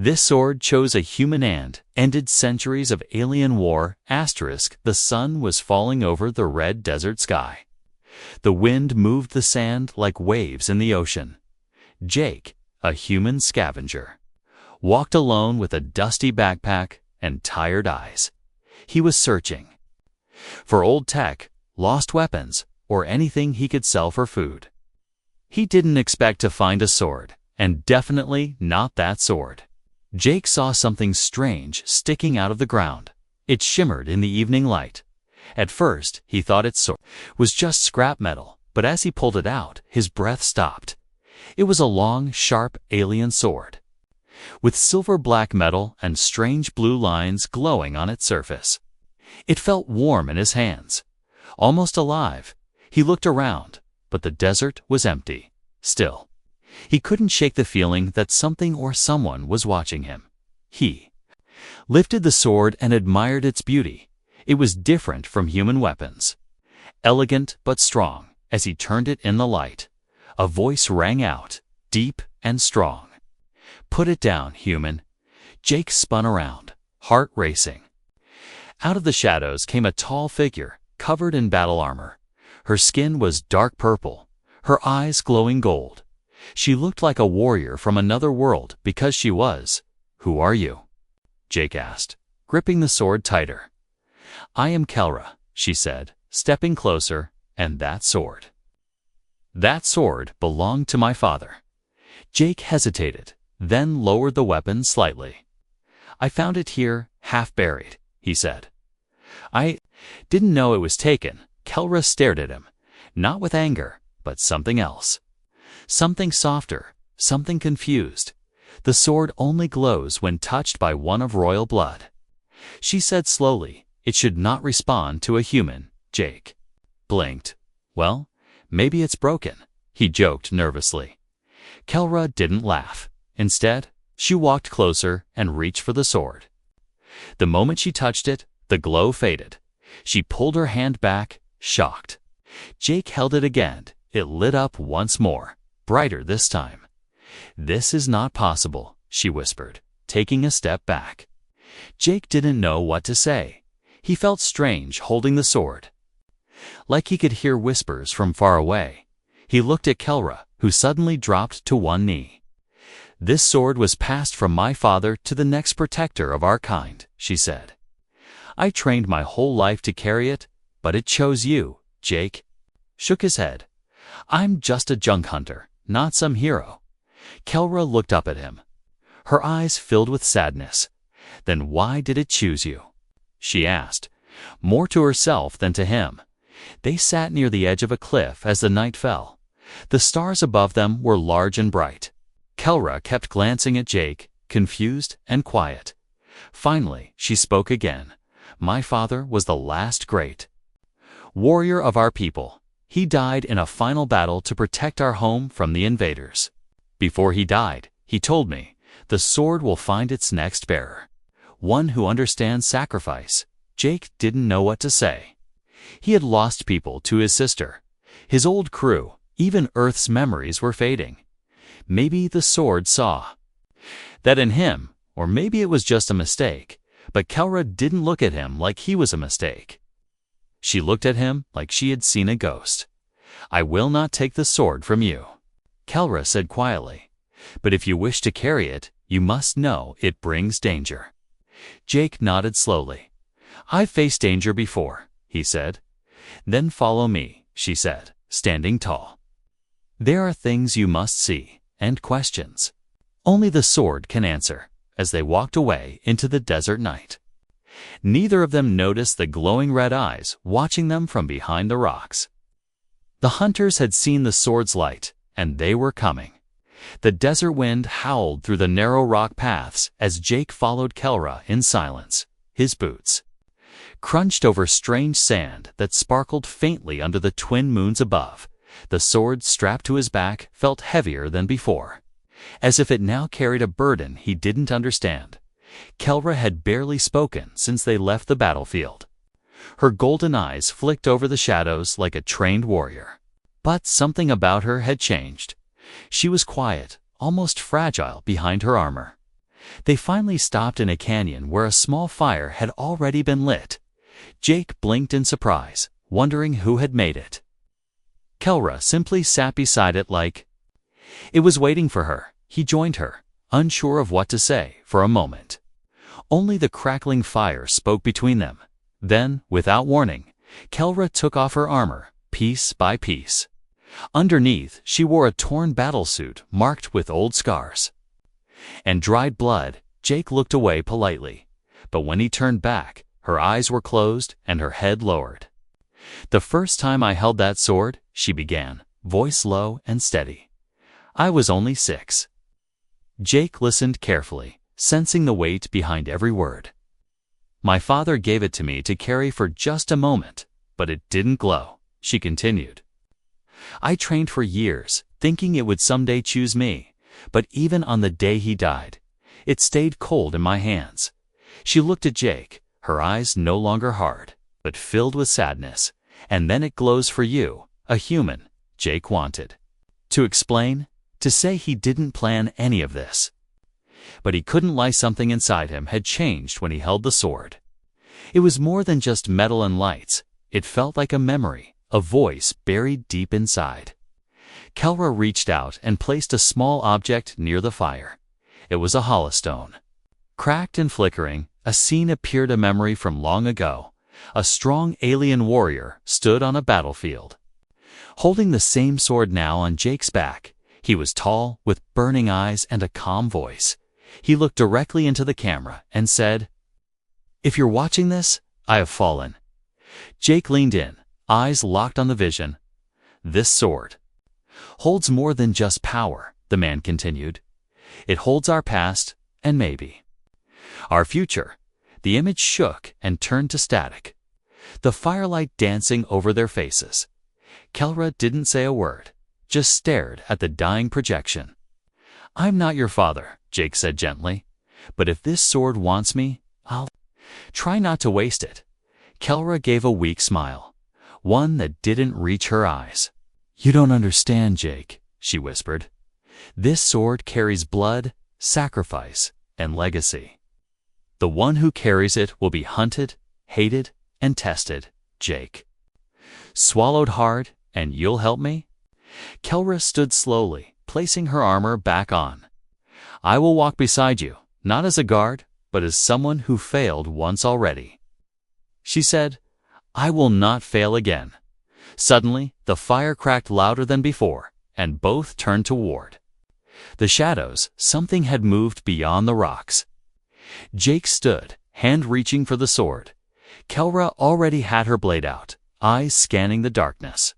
This sword chose a human and ended centuries of alien war. The sun was falling over the red desert sky. The wind moved the sand like waves in the ocean. Jake, a human scavenger, walked alone with a dusty backpack and tired eyes. He was searching for old tech, lost weapons, or anything he could sell for food. He didn't expect to find a sword, and definitely not that sword. Jake saw something strange sticking out of the ground. It shimmered in the evening light. At first, he thought its sword was just scrap metal, but as he pulled it out, his breath stopped. It was a long, sharp alien sword, with silver-black metal and strange blue lines glowing on its surface. It felt warm in his hands, almost alive. He looked around, but the desert was empty. Still, he couldn't shake the feeling that something or someone was watching him. He lifted the sword and admired its beauty. It was different from human weapons. Elegant but strong. As he turned it in the light, a voice rang out, deep and strong. "Put it down, human." Jake spun around, heart racing. Out of the shadows came a tall figure, covered in battle armor. Her skin was dark purple, her eyes glowing gold. She looked like a warrior from another world because she was. "Who are you?" Jake asked, gripping the sword tighter. "I am Kelra," she said, stepping closer, "and that sword." "That sword belonged to my father." Jake hesitated, then lowered the weapon slightly. "I found it here, half buried," he said. "I didn't know it was taken." Kelra stared at him, not with anger, but something else. Something softer, something confused. "The sword only glows when touched by one of royal blood." She said slowly, "It should not respond to a human." Jake blinked. "Well, maybe it's broken," he joked nervously. Kelra didn't laugh. Instead, she walked closer and reached for the sword. The moment she touched it, the glow faded. She pulled her hand back, shocked. Jake held it again. It lit up once more, brighter this time. "This is not possible," she whispered, taking a step back. Jake didn't know what to say. He felt strange holding the sword, like he could hear whispers from far away. He looked at Kelra, who suddenly dropped to one knee. "This sword was passed from my father to the next protector of our kind," she said. "I trained my whole life to carry it, but it chose you." Jake shook his head. "I'm just a junk hunter, not some hero." Kelra looked up at him. Her eyes filled with sadness. "Then why did it choose you?" she asked, more to herself than to him. They sat near the edge of a cliff as the night fell. The stars above them were large and bright. Kelra kept glancing at Jake, confused and quiet. Finally, she spoke again. "My father was the last great warrior of our people. He died in a final battle to protect our home from the invaders. Before he died, he told me, the sword will find its next bearer, one who understands sacrifice." Jake didn't know what to say. He had lost people to his sister, his old crew, even Earth's memories were fading. Maybe the sword saw that in him, or maybe it was just a mistake, but Kelra didn't look at him like he was a mistake. She looked at him like she had seen a ghost. "I will not take the sword from you," Kelra said quietly. "But if you wish to carry it, you must know it brings danger." Jake nodded slowly. "I've faced danger before," he said. "Then follow me," she said, standing tall. "There are things you must see, and questions only the sword can answer." As they walked away into the desert night, neither of them noticed the glowing red eyes watching them from behind the rocks. The hunters had seen the sword's light, and they were coming. The desert wind howled through the narrow rock paths as Jake followed Kelra in silence. His boots crunched over strange sand that sparkled faintly under the twin moons above. The sword strapped to his back felt heavier than before, as if it now carried a burden he didn't understand. Kelra had barely spoken since they left the battlefield. Her golden eyes flicked over the shadows like a trained warrior. But something about her had changed. She was quiet, almost fragile behind her armor. They finally stopped in a canyon where a small fire had already been lit. Jake blinked in surprise, wondering who had made it. Kelra simply sat beside it like it was waiting for her. He joined her, unsure of what to say, for a moment. Only the crackling fire spoke between them. Then, without warning, Kelra took off her armor, piece by piece. Underneath, she wore a torn battlesuit marked with old scars and dried blood. Jake looked away politely, but when he turned back, her eyes were closed and her head lowered. "The first time I held that sword," she began, voice low and steady, "I was only 6. Jake listened carefully, sensing the weight behind every word. "My father gave it to me to carry for just a moment, but it didn't glow," she continued. "I trained for years, thinking it would someday choose me, but even on the day he died, it stayed cold in my hands." She looked at Jake, her eyes no longer hard, but filled with sadness. "And then it glows for you, a human," Jake wanted to explain, to say he didn't plan any of this. But he couldn't lie. Something inside him had changed when he held the sword. It was more than just metal and lights. It felt like a memory, a voice buried deep inside. Kelra reached out and placed a small object near the fire. It was a holostone. Cracked and flickering, a scene appeared, a memory from long ago. A strong alien warrior stood on a battlefield, holding the same sword now on Jake's back. He was tall, with burning eyes and a calm voice. He looked directly into the camera and said, "If you're watching this, I have fallen." Jake leaned in, eyes locked on the vision. "This sword holds more than just power," the man continued. "It holds our past and maybe our future." The image shook and turned to static, the firelight dancing over their faces. Kelra didn't say a word, just stared at the dying projection. "I'm not your father," Jake said gently, "but if this sword wants me, I'll try not to waste it." Kelra gave a weak smile, one that didn't reach her eyes. "You don't understand, Jake," she whispered. "This sword carries blood, sacrifice, and legacy. The one who carries it will be hunted, hated, and tested, Jake. Swallowed hard, and you'll help me?" Kelra stood slowly, placing her armor back on. "I will walk beside you, not as a guard, but as someone who failed once already." She said, "I will not fail again." Suddenly, the fire cracked louder than before, and both turned toward the shadows. Something had moved beyond the rocks. Jake stood, hand reaching for the sword. Kelra already had her blade out, eyes scanning the darkness.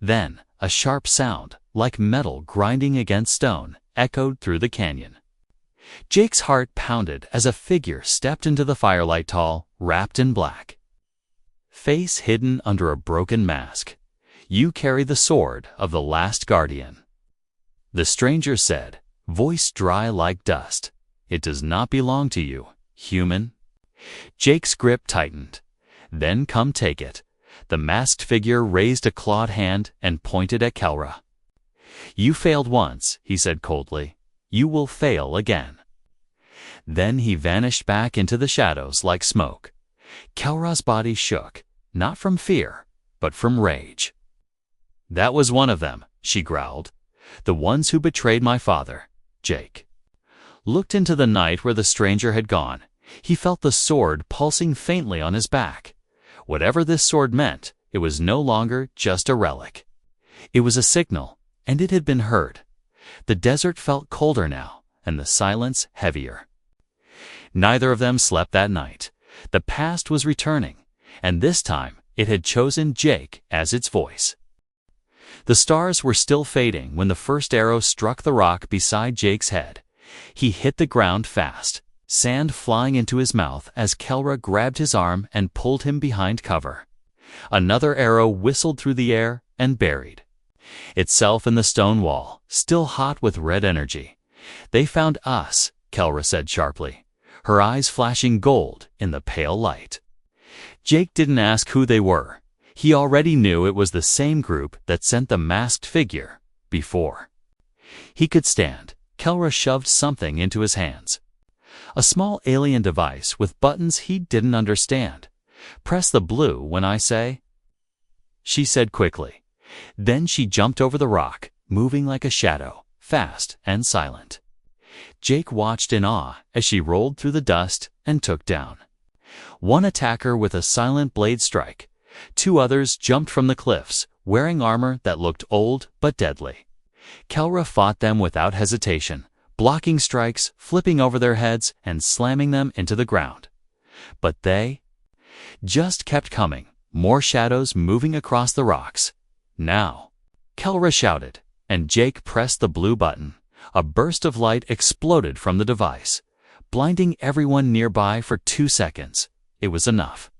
Then, a sharp sound, like metal grinding against stone, echoed through the canyon. Jake's heart pounded as a figure stepped into the firelight, tall, wrapped in black, face hidden under a broken mask. "You carry the sword of the last guardian," the stranger said, voice dry like dust. "It does not belong to you, human." Jake's grip tightened. "Then come take it." The masked figure raised a clawed hand and pointed at Kelra. "You failed once," he said coldly. "You will fail again." Then he vanished back into the shadows like smoke. Kelra's body shook, not from fear, but from rage. "That was one of them," she growled. "The ones who betrayed my father." Jake looked into the night where the stranger had gone. He felt the sword pulsing faintly on his back. Whatever this sword meant, it was no longer just a relic. It was a signal, and it had been heard. The desert felt colder now, and the silence heavier. Neither of them slept that night. The past was returning, and this time it had chosen Jake as its voice. The stars were still fading when the first arrow struck the rock beside Jake's head. He hit the ground fast, sand flying into his mouth as Kelra grabbed his arm and pulled him behind cover. Another arrow whistled through the air and buried itself in the stone wall, still hot with red energy. "They found us," Kelra said sharply, her eyes flashing gold in the pale light. Jake didn't ask who they were. He already knew it was the same group that sent the masked figure before he could stand. Kelra shoved something into his hands, A small alien device with buttons he didn't understand. "Press the blue when I say," she said quickly. Then she jumped over the rock, moving like a shadow, fast and silent. Jake watched in awe as she rolled through the dust and took down one attacker with a silent blade strike. 2 others jumped from the cliffs, wearing armor that looked old but deadly. Kelra fought them without hesitation, blocking strikes, flipping over their heads, and slamming them into the ground. But they just kept coming, more shadows moving across the rocks. "Now!" Kelra shouted, and Jake pressed the blue button. A burst of light exploded from the device, blinding everyone nearby for 2 seconds. It was enough.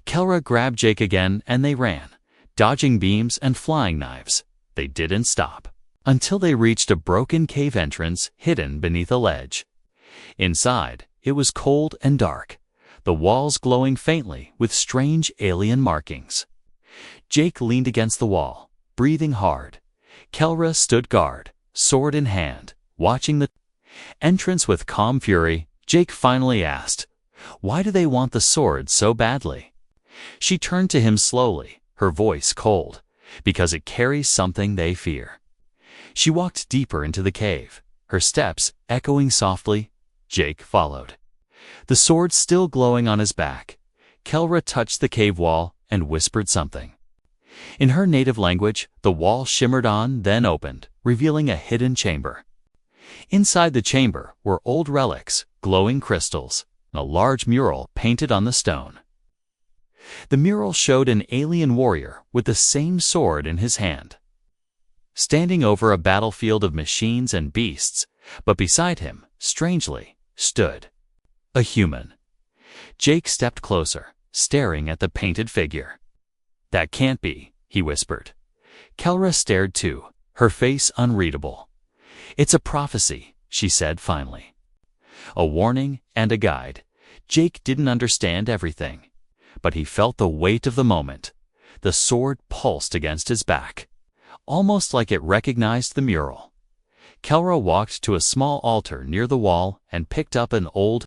Kelra grabbed Jake again and they ran, dodging beams and flying knives. They didn't stop until they reached a broken cave entrance hidden beneath a ledge. Inside, it was cold and dark, the walls glowing faintly with strange alien markings. Jake leaned against the wall, breathing hard. Kelra stood guard, sword in hand, watching the entrance with calm fury. Jake finally asked, "Why do they want the sword so badly?" She turned to him slowly, her voice cold, "Because it carries something they fear." She walked deeper into the cave, her steps echoing softly. Jake followed, the sword still glowing on his back. Kelra touched the cave wall and whispered something. In her native language, the wall shimmered on, then opened, revealing a hidden chamber. Inside the chamber were old relics, glowing crystals, and a large mural painted on the stone. The mural showed an alien warrior with the same sword in his hand, standing over a battlefield of machines and beasts, but beside him, strangely, stood a human. Jake stepped closer, staring at the painted figure. "That can't be," he whispered. Kelra stared too, her face unreadable. "It's a prophecy," she said finally. A warning and a guide. Jake didn't understand everything, but he felt the weight of the moment. The sword pulsed against his back, almost like it recognized the mural. Kelra walked to a small altar near the wall and picked up an old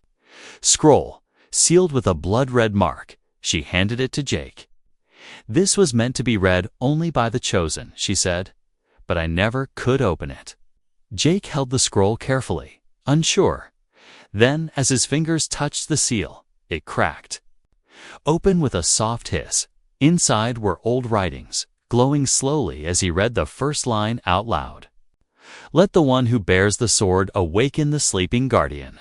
scroll, sealed with a blood-red mark. She handed it to Jake. "This was meant to be read only by the chosen," she said, "but I never could open it." Jake held the scroll carefully, unsure. Then, as his fingers touched the seal, it cracked open with a soft hiss. Inside were old writings, glowing slowly as he read the first line out loud. "Let the one who bears the sword awaken the sleeping guardian."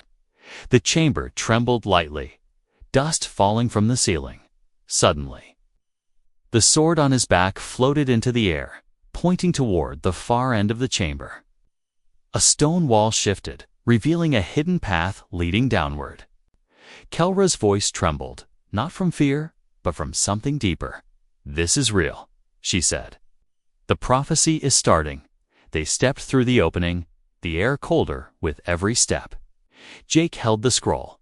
The chamber trembled lightly, dust falling from the ceiling. Suddenly, the sword on his back floated into the air, pointing toward the far end of the chamber. A stone wall shifted, revealing a hidden path leading downward. Kelra's voice trembled, not from fear, but from something deeper. "This is real," she said. "The prophecy is starting." They stepped through the opening, the air colder with every step. Jake held the scroll.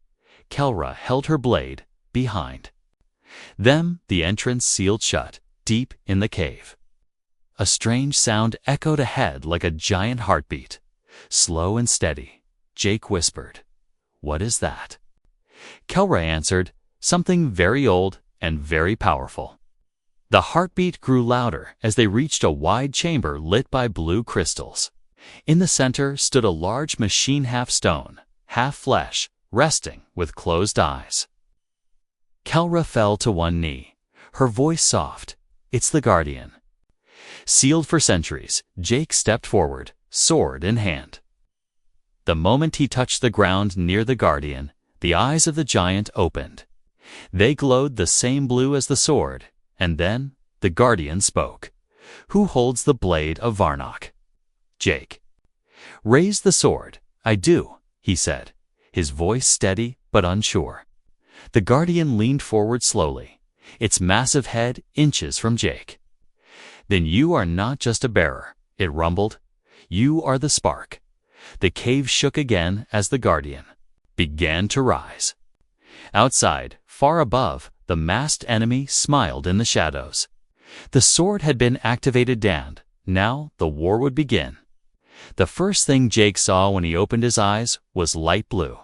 Kelra held her blade, behind them. The entrance sealed shut, deep in the cave. A strange sound echoed ahead like a giant heartbeat, slow and steady. Jake whispered, "What is that?" Kelra answered, "Something very old and very powerful." The heartbeat grew louder as they reached a wide chamber lit by blue crystals. In the center stood a large machine, half stone, half flesh, resting with closed eyes. Kelra fell to one knee, her voice soft. "It's the Guardian." Sealed for centuries, Jake stepped forward, sword in hand. The moment he touched the ground near the Guardian, the eyes of the giant opened. They glowed the same blue as the sword, and then the Guardian spoke. "Who holds the blade of Varnock?" Jake raised the sword. "I do," he said, his voice steady but unsure. The Guardian leaned forward slowly, its massive head inches from Jake. "Then you are not just a bearer," it rumbled. "You are the spark." The cave shook again as the Guardian began to rise. Outside, far above, the masked enemy smiled in the shadows. The sword had been activated, and now the war would begin. The first thing Jake saw when he opened his eyes was light blue,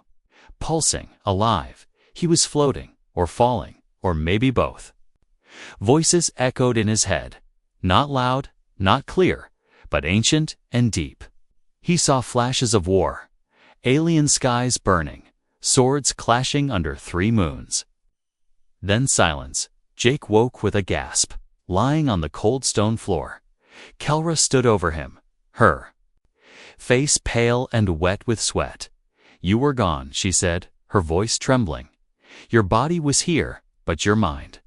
pulsing, alive. He was floating, or falling, or maybe both. Voices echoed in his head, not loud, not clear, but ancient and deep. He saw flashes of war, alien skies burning, swords clashing under 3 moons. Then silence. Jake woke with a gasp, lying on the cold stone floor. Kelra stood over him, her face pale and wet with sweat. "You were gone," she said, her voice trembling. "Your body was here, but your mind.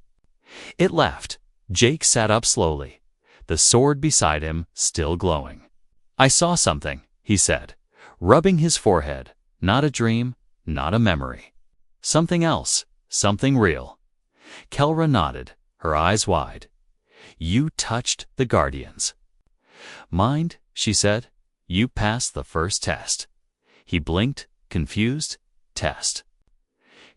It left." Jake sat up slowly, the sword beside him still glowing. "I saw something," he said, rubbing his forehead. "Not a dream, not a memory. Something else, something real." Kelra nodded, her eyes wide. "You touched the Guardians." "Mind," she said, "you passed the first test." He blinked, confused. "Test?"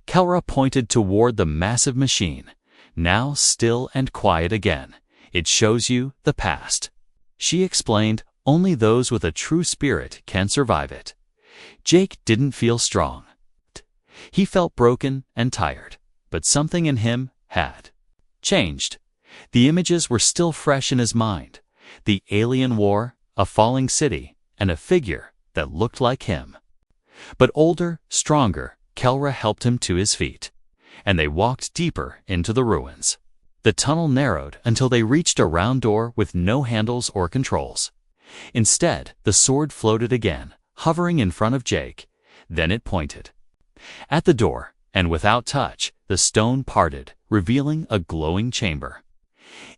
Kelra pointed toward the massive machine, now still and quiet again. "It shows you the past." She explained, "Only those with a true spirit can survive it." Jake didn't feel strong. He felt broken and tired, but something in him had changed. The images were still fresh in his mind. The alien war, a falling city, and a figure that looked like him. But older, stronger, Kelra helped him to his feet, and they walked deeper into the ruins. The tunnel narrowed until they reached a round door with no handles or controls. Instead, the sword floated again, hovering in front of Jake. Then it pointed. At the door, and without touch, the stone parted, revealing a glowing chamber.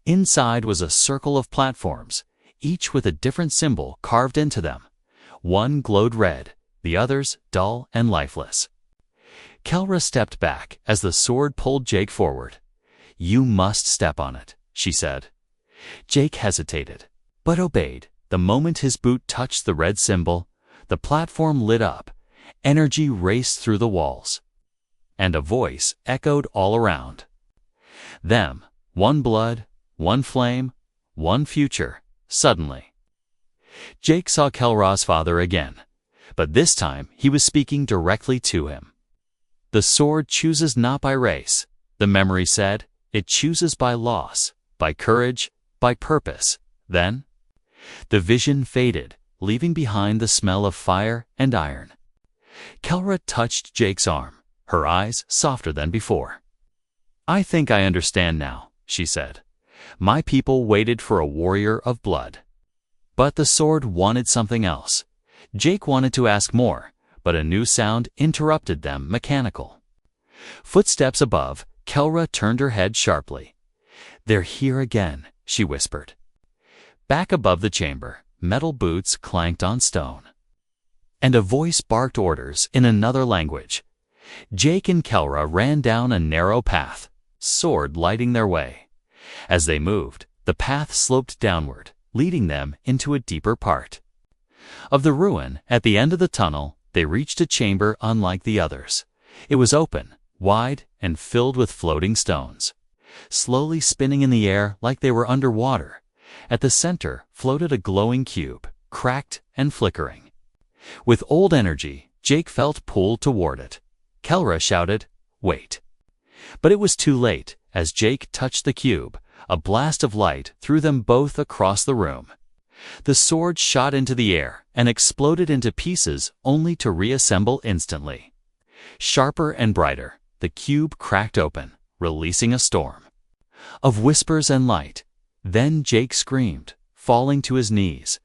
Inside was a circle of platforms, each with a different symbol carved into them. One glowed red, the others dull and lifeless. Kelra stepped back as the sword pulled Jake forward. "You must step on it," she said. Jake hesitated, but obeyed. The moment his boot touched the red symbol, the platform lit up. Energy raced through the walls, and a voice echoed all around. Them, one blood, one flame, one future, suddenly. Jake saw Kelra's father again, but this time he was speaking directly to him. "The sword chooses not by race," the memory said. "It chooses by loss, by courage, by purpose." Then the vision faded, leaving behind the smell of fire and iron. Kelra touched Jake's arm, her eyes softer than before. "I think I understand now," she said. "My people waited for a warrior of blood. But the sword wanted something else." Jake wanted to ask more, but a new sound interrupted them, mechanical. Footsteps above. Kelra turned her head sharply. "They're here again," she whispered. Back above the chamber, metal boots clanked on stone, and a voice barked orders in another language. Jake and Kelra ran down a narrow path, sword lighting their way. As they moved, the path sloped downward, leading them into a deeper part of the ruin. At the end of the tunnel, they reached a chamber unlike the others. It was open, wide, and filled with floating stones, slowly spinning in the air like they were underwater. At the center floated a glowing cube, cracked and flickering. With old energy, Jake felt pulled toward it. Kelra shouted, "Wait!" But it was too late. As Jake touched the cube, a blast of light threw them both across the room. The sword shot into the air and exploded into pieces, only to reassemble instantly. Sharper and brighter, the cube cracked open, releasing a storm of whispers and light. Then Jake screamed, falling to his knees.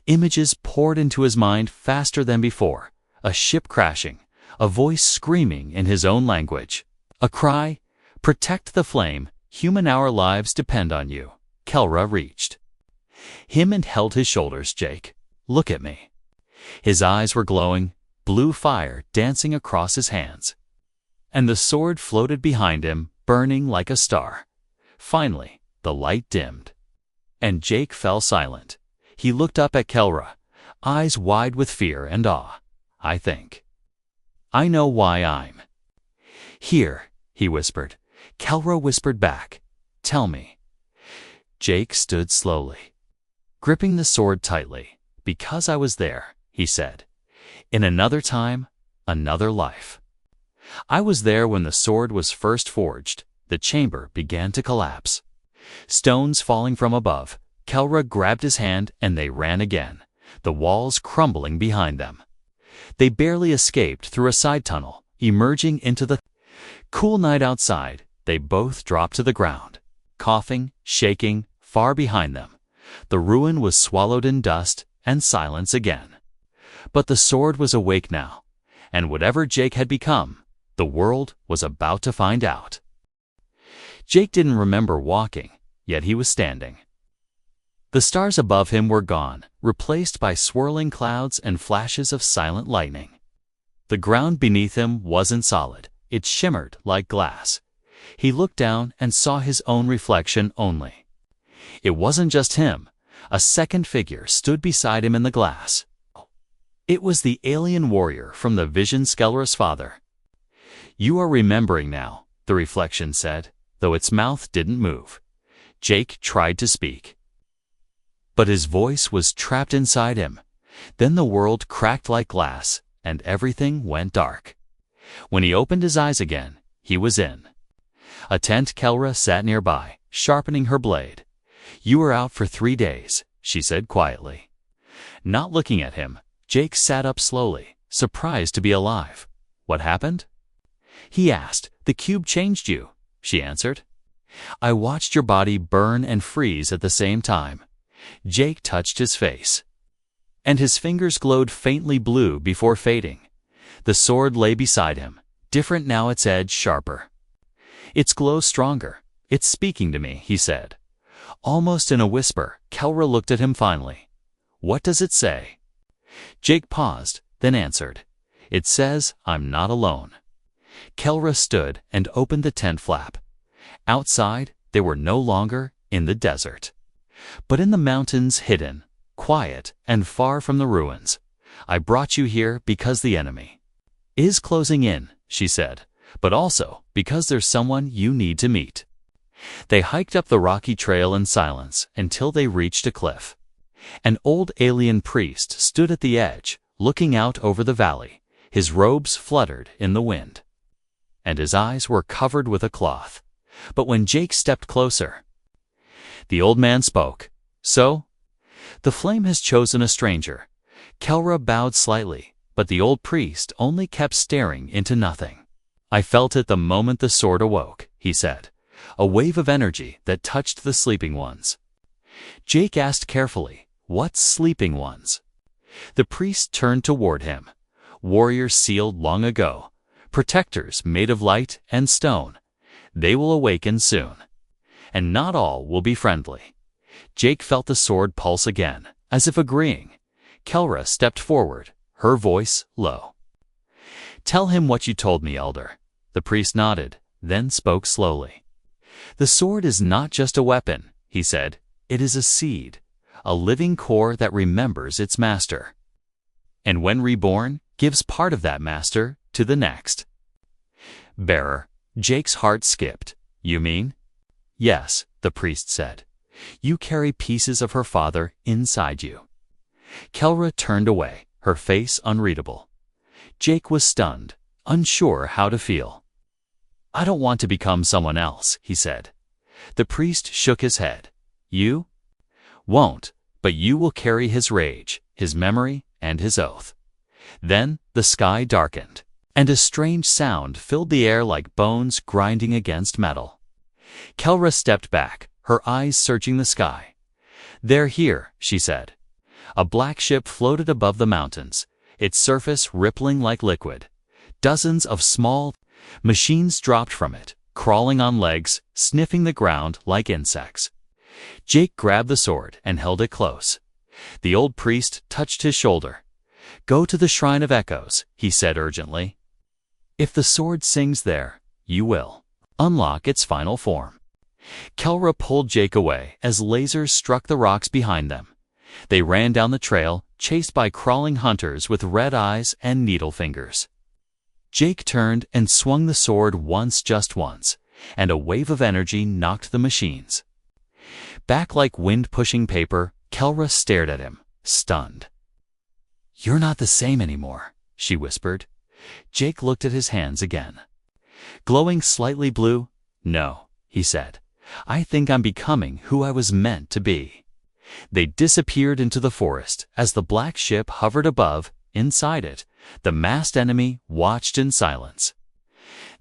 Images poured into his mind faster than before. A ship crashing, a voice screaming in his own language. A cry, "Protect the flame, human, our lives depend on you." Kelra reached him and held his shoulders. "Jake, look at me." His eyes were glowing, blue fire dancing across his hands. And the sword floated behind him, burning like a star. Finally, the light dimmed, and Jake fell silent. He looked up at Kelra, eyes wide with fear and awe. "I think I know why I'm here," he whispered. Kelra whispered back, "Tell me." Jake stood slowly, gripping the sword tightly. "Because I was there," he said. "In another time, another life." I was there when the sword was first forged. The chamber began to collapse. Stones falling from above. Kelra grabbed his hand and they ran again, the walls crumbling behind them. They barely escaped through a side tunnel, emerging into the cool night outside. They both dropped to the ground, coughing, shaking, far behind them. The ruin was swallowed in dust and silence again. But the sword was awake now, and whatever Jake had become, the world was about to find out. Jake didn't remember walking, yet he was standing. The stars above him were gone, replaced by swirling clouds and flashes of silent lightning. The ground beneath him wasn't solid, it shimmered like glass. He looked down and saw his own reflection only. It wasn't just him. A second figure stood beside him in the glass. It was the alien warrior from the vision Skelra's father. "You are remembering now," the reflection said, though its mouth didn't move. Jake tried to speak, but his voice was trapped inside him. Then the world cracked like glass, and everything went dark. When he opened his eyes again, he was in a tent. Kelra sat nearby, sharpening her blade. "You were out for 3 days," she said quietly. Not looking at him, Jake sat up slowly, surprised to be alive. "What happened?" he asked. "The cube changed you," she answered. "I watched your body burn and freeze at the same time." Jake touched his face, and his fingers glowed faintly blue before fading. The sword lay beside him, different now, its edge sharper. "Its glow stronger. It's speaking to me," he said. Almost in a whisper, Kelra looked at him finally. "What does it say?" Jake paused, then answered. "It says I'm not alone." Kelra stood and opened the tent flap. Outside, they were no longer in the desert, but in the mountains, hidden, quiet, and far from the ruins. "I brought you here because the enemy is closing in," she said, "but also because there's someone you need to meet." They hiked up the rocky trail in silence until they reached a cliff. An old alien priest stood at the edge, looking out over the valley. His robes fluttered in the wind, and his eyes were covered with a cloth. But when Jake stepped closer, the old man spoke. "So, the flame has chosen a stranger." Kelra bowed slightly, but the old priest only kept staring into nothing. "I felt it the moment the sword awoke," he said, "a wave of energy that touched the sleeping ones." Jake asked carefully, "What sleeping ones?" The priest turned toward him. "Warriors sealed long ago, protectors made of light and stone. They will awaken soon, and not all will be friendly." Jake felt the sword pulse again, as if agreeing. Kelra stepped forward, her voice low. "Tell him what you told me, Elder." The priest nodded, then spoke slowly. "The sword is not just a weapon," he said. "It is a seed, a living core that remembers its master, and when reborn, gives part of that master to the next bearer." Jake's heart skipped. "You mean?" "Yes," the priest said. "You carry pieces of her father inside you." Kelra turned away, her face unreadable. Jake was stunned, unsure how to feel. "I don't want to become someone else," he said. The priest shook his head. "You won't, but you will carry his rage, his memory, and his oath." Then the sky darkened, and a strange sound filled the air like bones grinding against metal. Kelra stepped back, her eyes searching the sky. "They're here," she said. A black ship floated above the mountains, its surface rippling like liquid. Dozens of small machines dropped from it, crawling on legs, sniffing the ground like insects. Jake grabbed the sword and held it close. The old priest touched his shoulder. "Go to the Shrine of Echoes," he said urgently. "If the sword sings there, you will unlock its final form." Kelra pulled Jake away as lasers struck the rocks behind them. They ran down the trail, chased by crawling hunters with red eyes and needle fingers. Jake turned and swung the sword once, just once, and a wave of energy knocked the machines back like wind pushing paper. Kelra stared at him, stunned. "You're not the same anymore," she whispered. Jake looked at his hands again. Glowing slightly blue? No, he said. I think I'm becoming who I was meant to be. They disappeared into the forest as the black ship hovered above. Inside it, the masked enemy watched in silence.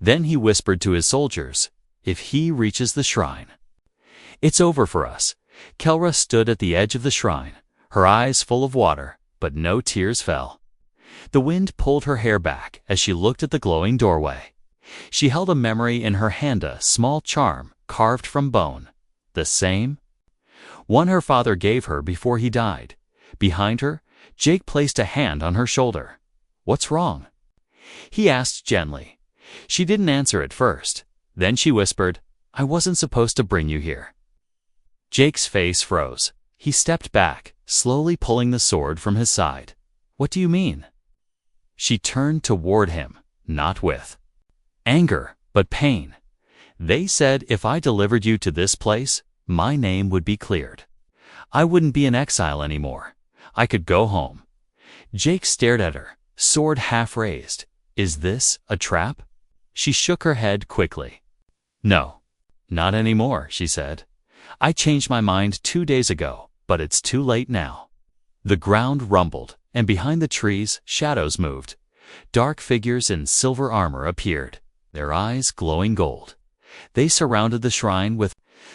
Then he whispered to his soldiers, "If he reaches the shrine." "It's over for us." Kelra stood at the edge of the shrine, her eyes full of water, but no tears fell. The wind pulled her hair back as she looked at the glowing doorway. She held a memory in her hand, a small charm carved from bone. The same? One her father gave her before he died. Behind her, Jake placed a hand on her shoulder. "What's wrong?" he asked gently. She didn't answer at first. Then she whispered, "I wasn't supposed to bring you here." Jake's face froze. He stepped back, slowly pulling the sword from his side. "What do you mean?" She turned toward him, not with anger, but pain. "They said if I delivered you to this place, my name would be cleared. I wouldn't be in exile anymore. I could go home." Jake stared at her, sword half raised. "Is this a trap?" She shook her head quickly. "No, not anymore," she said. "I changed my mind 2 days ago, but it's too late now." The ground rumbled, and behind the trees, shadows moved. Dark figures in silver armor appeared, their eyes glowing gold. They surrounded the shrine with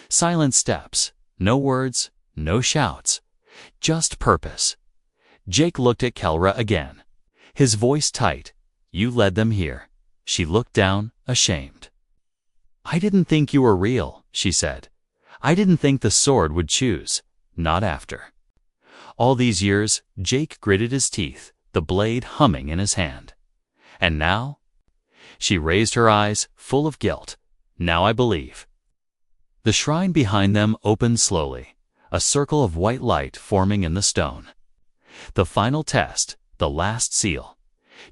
silent steps, no words, no shouts, just purpose. Jake looked at Kelra again, his voice tight. "You led them here." She looked down, ashamed. "I didn't think you were real," she said. "I didn't think the sword would choose, not after." All these years, Jake gritted his teeth, the blade humming in his hand. "And now?" She raised her eyes, full of guilt. "Now I believe." The shrine behind them opened slowly, a circle of white light forming in the stone. The final test, the last seal.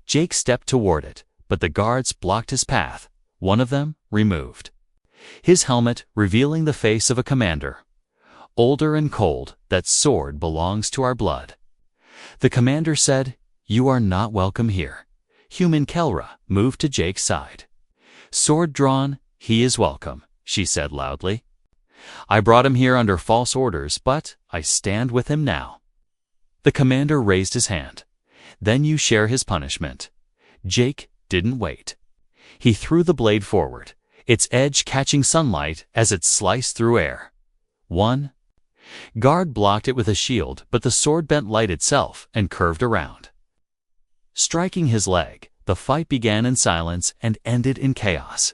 Jake stepped toward it, but the guards blocked his path, one of them removed. His helmet revealing the face of a commander. "Older and cold, that sword belongs to our blood." The commander said, "You are not welcome here." Human Kelra moved to Jake's side. "Sword drawn, he is welcome," she said loudly. "I brought him here under false orders, but I stand with him now." The commander raised his hand. "Then you share his punishment." Jake didn't wait. He threw the blade forward, its edge catching sunlight as it sliced through air. One guard blocked it with a shield, but the sword bent light itself and curved around. Striking his leg, the fight began in silence and ended in chaos.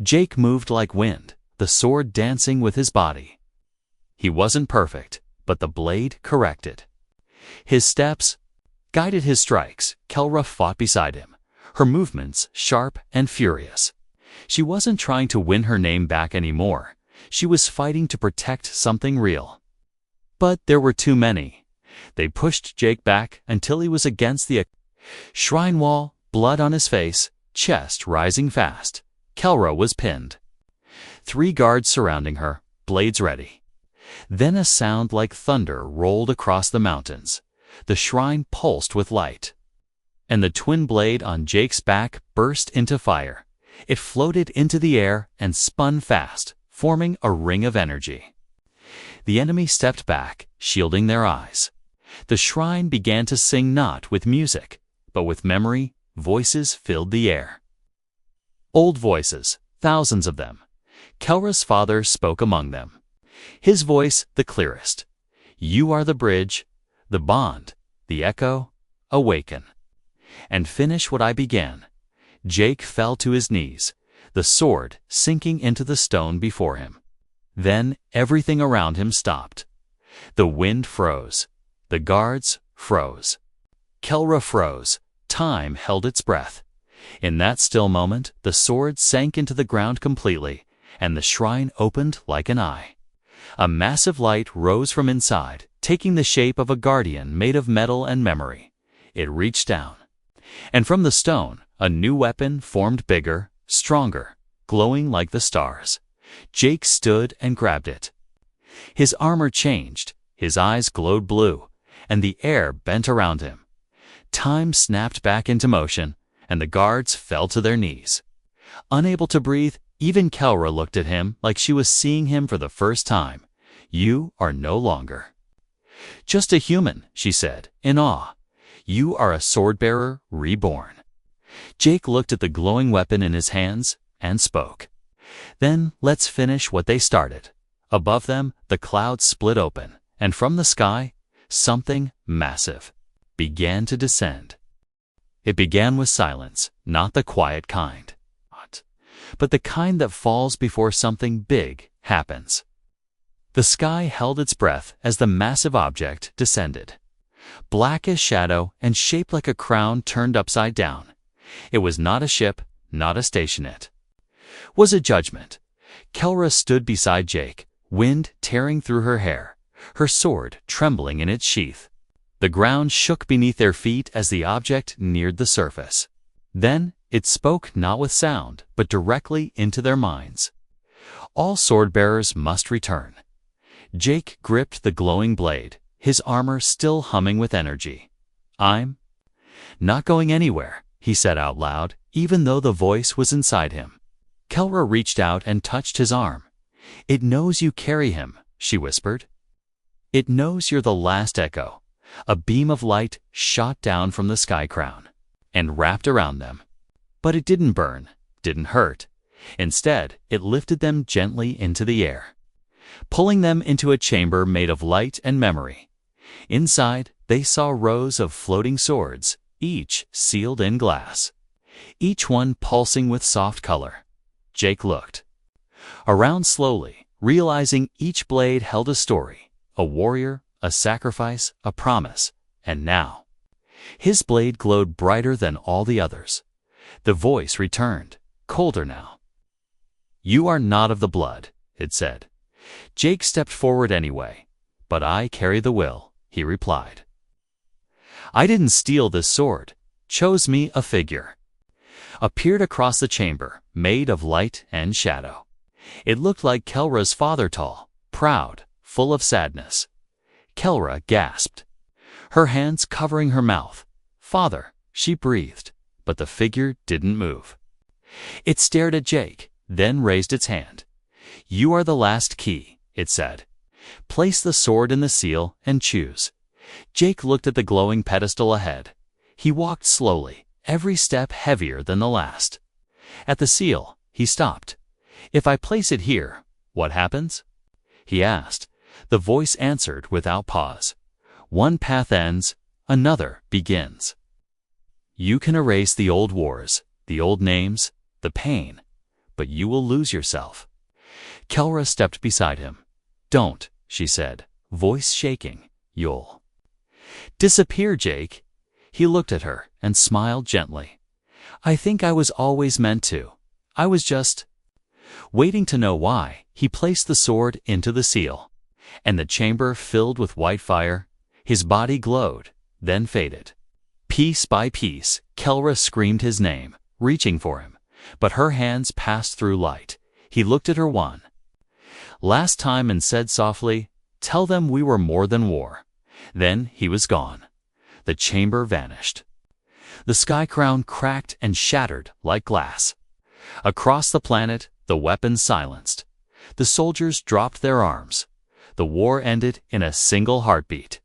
Jake moved like wind, the sword dancing with his body. He wasn't perfect, but the blade corrected. His steps guided his strikes. Kelra fought beside him, her movements sharp and furious. She wasn't trying to win her name back anymore. She was fighting to protect something real. But there were too many. They pushed Jake back until he was against the shrine wall, blood on his face, chest rising fast. Kelra was pinned. 3 guards surrounding her, blades ready. Then a sound like thunder rolled across the mountains. The shrine pulsed with light, and the twin blade on Jake's back burst into fire. It floated into the air and spun fast, forming a ring of energy. The enemy stepped back, shielding their eyes. The shrine began to sing not with music, but with memory. Voices filled the air. Old voices, thousands of them. Kelra's father spoke among them. His voice the clearest. "You are the bridge, the bond, the echo. Awaken and finish what I began." Jake fell to his knees, the sword sinking into the stone before him. Then everything around him stopped. The wind froze. The guards froze. Kelra froze. Time held its breath. In that still moment, the sword sank into the ground completely, and the shrine opened like an eye. A massive light rose from inside, taking the shape of a guardian made of metal and memory. It reached down, and from the stone, a new weapon formed, bigger, stronger, glowing like the stars. Jake stood and grabbed it. His armor changed, his eyes glowed blue, and the air bent around him. Time snapped back into motion, and the guards fell to their knees. Unable to breathe, even Kelra looked at him like she was seeing him for the first time. "You are no longer just a human," she said, in awe. "You are a sword-bearer reborn." Jake looked at the glowing weapon in his hands and spoke. "Then let's finish what they started." Above them, the clouds split open, and from the sky, something massive began to descend. It began with silence, not the quiet kind, but the kind that falls before something big happens. The sky held its breath as the massive object descended. Black as shadow and shaped like a crown turned upside down. It was not a ship, not a station. It was a judgment. Kelra stood beside Jake, wind tearing through her hair, her sword trembling in its sheath. The ground shook beneath their feet as the object neared the surface. Then it spoke not with sound, but directly into their minds. All sword-bearers must return. Jake gripped the glowing blade, his armor still humming with energy. "I'm not going anywhere," he said out loud, even though the voice was inside him. Kelra reached out and touched his arm. "It knows you carry him," she whispered. "It knows you're the last echo." A beam of light shot down from the sky crown and wrapped around them. But it didn't burn, didn't hurt. Instead, it lifted them gently into the air, pulling them into a chamber made of light and memory. Inside, they saw rows of floating swords, each sealed in glass, each one pulsing with soft color. Jake looked around slowly, realizing each blade held a story, a warrior, a sacrifice, a promise, and now his blade glowed brighter than all the others. The voice returned, colder now. "You are not of the blood," it said. Jake stepped forward anyway. "But I carry the will," he replied. "I didn't steal this sword. Chose me a figure." Appeared across the chamber, made of light and shadow. It looked like Kelra's father, tall, proud, full of sadness. Kelra gasped, her hands covering her mouth. "Father," she breathed, but the figure didn't move. It stared at Jake, then raised its hand. "You are the last key," it said. "Place the sword in the seal and choose." Jake looked at the glowing pedestal ahead. He walked slowly, every step heavier than the last. At the seal, he stopped. "If I place it here, what happens?" he asked. The voice answered without pause. "One path ends, another begins. You can erase the old wars, the old names, the pain, but you will lose yourself." Kelra stepped beside him. "Don't," she said, voice shaking. "You'll disappear, Jake." He looked at her and smiled gently. "I think I was always meant to. I was just waiting to know why." He placed the sword into the seal, and the chamber filled with white fire. His body glowed, then faded. Piece by piece, Kelra screamed his name, reaching for him, but her hands passed through light. He looked at her one last time and said softly, "Tell them we were more than war." Then he was gone. The chamber vanished. The sky crown cracked and shattered like glass. Across the planet, the weapons silenced. The soldiers dropped their arms. The war ended in a single heartbeat.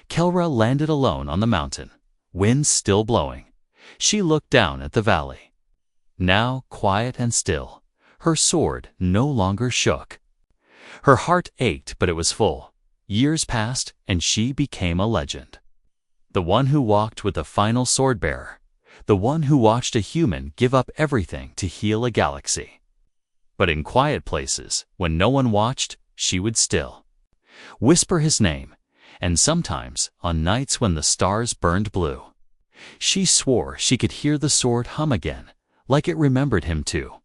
Kelra landed alone on the mountain, wind still blowing. She looked down at the valley. Now quiet and still, her sword no longer shook. Her heart ached, but it was full. Years passed, and she became a legend. The one who walked with the final sword bearer. The one who watched a human give up everything to heal a galaxy. But in quiet places, when no one watched, she would still whisper his name, and sometimes, on nights when the stars burned blue, she swore she could hear the sword hum again, like it remembered him too.